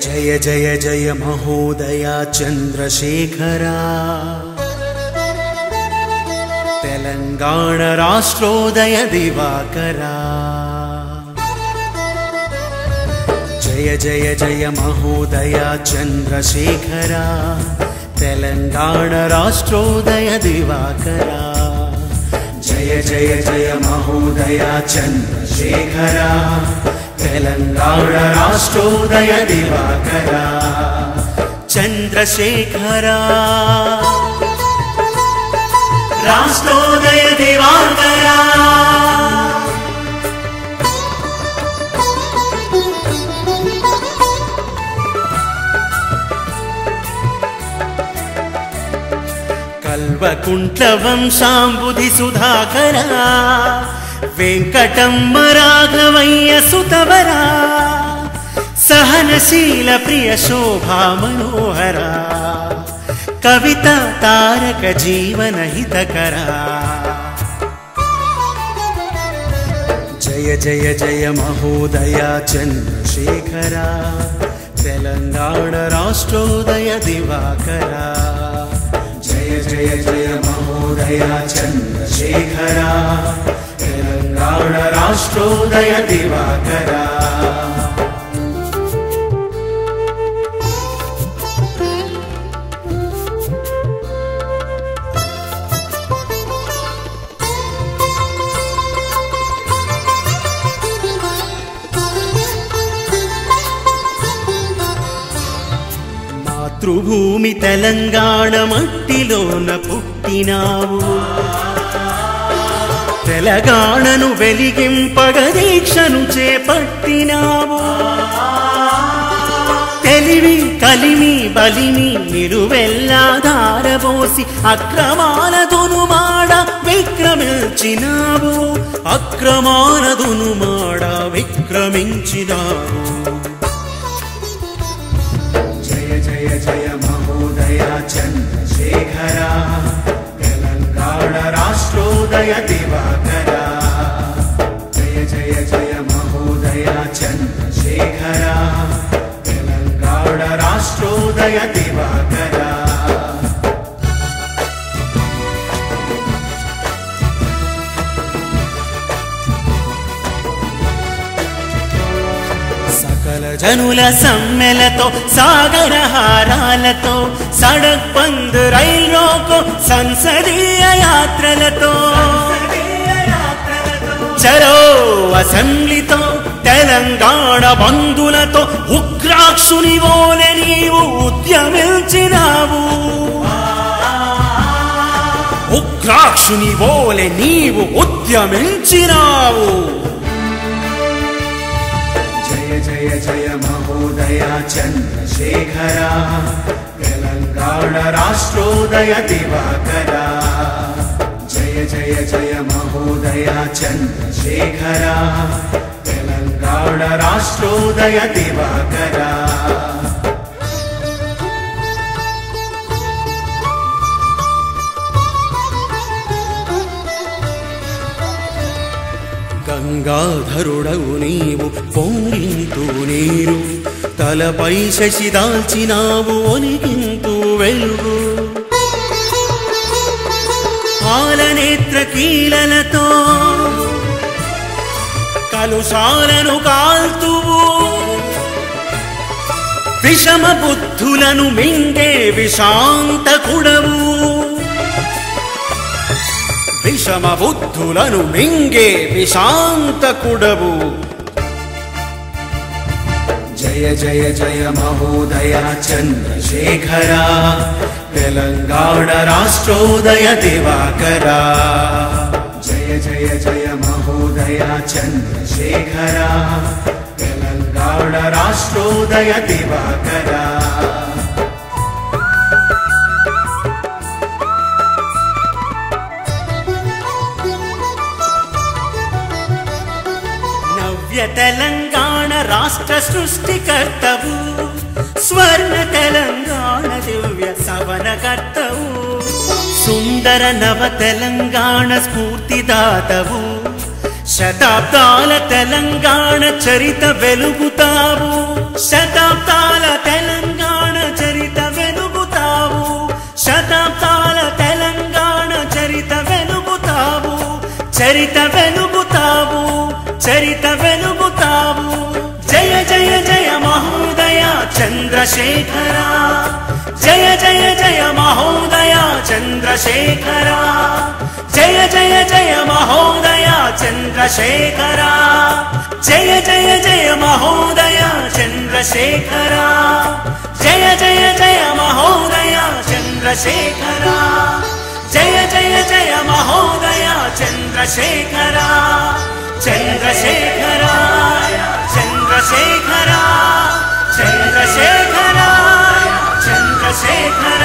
जय जय जय महोदया चंद्रशेखरा तेलंगाण राष्ट्रोदय दिवाकरा जय जय जय महोदया चंद्रशेखरा तेलंगाण राष्ट्रोदय दिवाकरा जय जय जय महोदया चंद्रशेखरा तेलंगाण राष्ट्रोदय दिवाकरा चंद्रशेखरा राष्ट्रोदय दिवाकरा कल्वकुंट्ल वंशांबुधि सुधाकरा वेंकटम्म राघवय्य सुतवरा सहनशील प्रिय शोभा मनोहरा कविता तारक जीवन हितकरा जय जय जय महोदया चंद्रशेखरा तेलंगाण राष्ट्रोदय दिवाकरा जय जय जय महोदया चंद्रशेखरा तेलंगाण राष्ट्रोदय दिवाकरा మాతృభూమి తెలంగాణ మట్టిలోన పుట్టినావు తెలంగాణను వెలిగింపగ దీక్షను చేపట్టినావు తెలివి కలిమి బలిమి నిరువెల్లా ధారబోసి అక్రమాల దునుమాడ విక్రమించినావు అక్రమాల దునుమాడ విక్రమించినావు जय जय महोदया चंद्रशेखरा तेलंगाण राष्ट्रोदय दिवाकरा जय जय जय महोदया चंद्रशेखरा तेलंगाण राष्ट्रोदय दिवाकरा జనుల సమ్మెలతో సాగర హారాలతో సడక్ బంద్ రైల్ రోకో సంసదీయ యాత్రలతో చలో అసెంబ్లీతో తెలంగాణ బంధులతో ఉగ్రాక్షుని వోలె నీవు ఉద్యమించినావు ఉగ్రాక్షుని వోలె నీవు ఉద్యమించినావు जय जय महोदया चंद्रशेखरा तेलंगाण राष्ट्रोदय दिवाकरा जय जय जय महोदया चंद्रशेखरा तेलंगाण राष्ट्रोदय दिवाकरा గంగాధరుడవు నీవు పొంగింతు నీరు తలపై శశి దాల్చినావు ఒలిగింతు వెలుగు పాలనేత్ర కీలలతో కలుషాలను కాల్తువు విషమ బుద్ధులను మింగే విషాంతకుడవు విషమ బుద్ధులను మింగే విశాంతకుడవు జయ జయ జయ మహోదయ చంద్రశేఖరా తెలంగాణ రాష్ట్రోదయ దివాకరా జయ జయ జయ మహోదయ చంద్రశేఖరా తెలంగాణ రాష్ట్రోదయ దివాకరా తెలంగాణ రాష్ట్ర సృష్టికర్తవు స్వర్ణ తెలంగాణ దివ్య సవనకర్తవు సుందర నవ తెలంగాణ స్ఫూర్తిదాతవు శతాబ్దాల తెలంగాణ చరిత వెలుగుతావు శతాబ్దాల తెలంగాణ చరిత వెలుగుతావు శతాబ్దాల తెలంగాణ చరిత వెలుగుతావు చరిత వెలుగుతావు చరిత వెలుగుతావు జయ జయ జయ మహోదయ చంద్రశేఖర జయ జయ జయ మహోదయ చంద్రశేఖర జయ జయ జయ మహోదయ చంద్రశేఖర జయ జయ జయ మహోదయ చంద్రశేఖర జయ జయ జయ మహోదయ చంద్రశేఖర జయ జయ జయ మహోదయ చంద్రశేఖర చంద్రశేఖర చంద్రశేఖర చంద్రశేఖర చంద్రశేఖర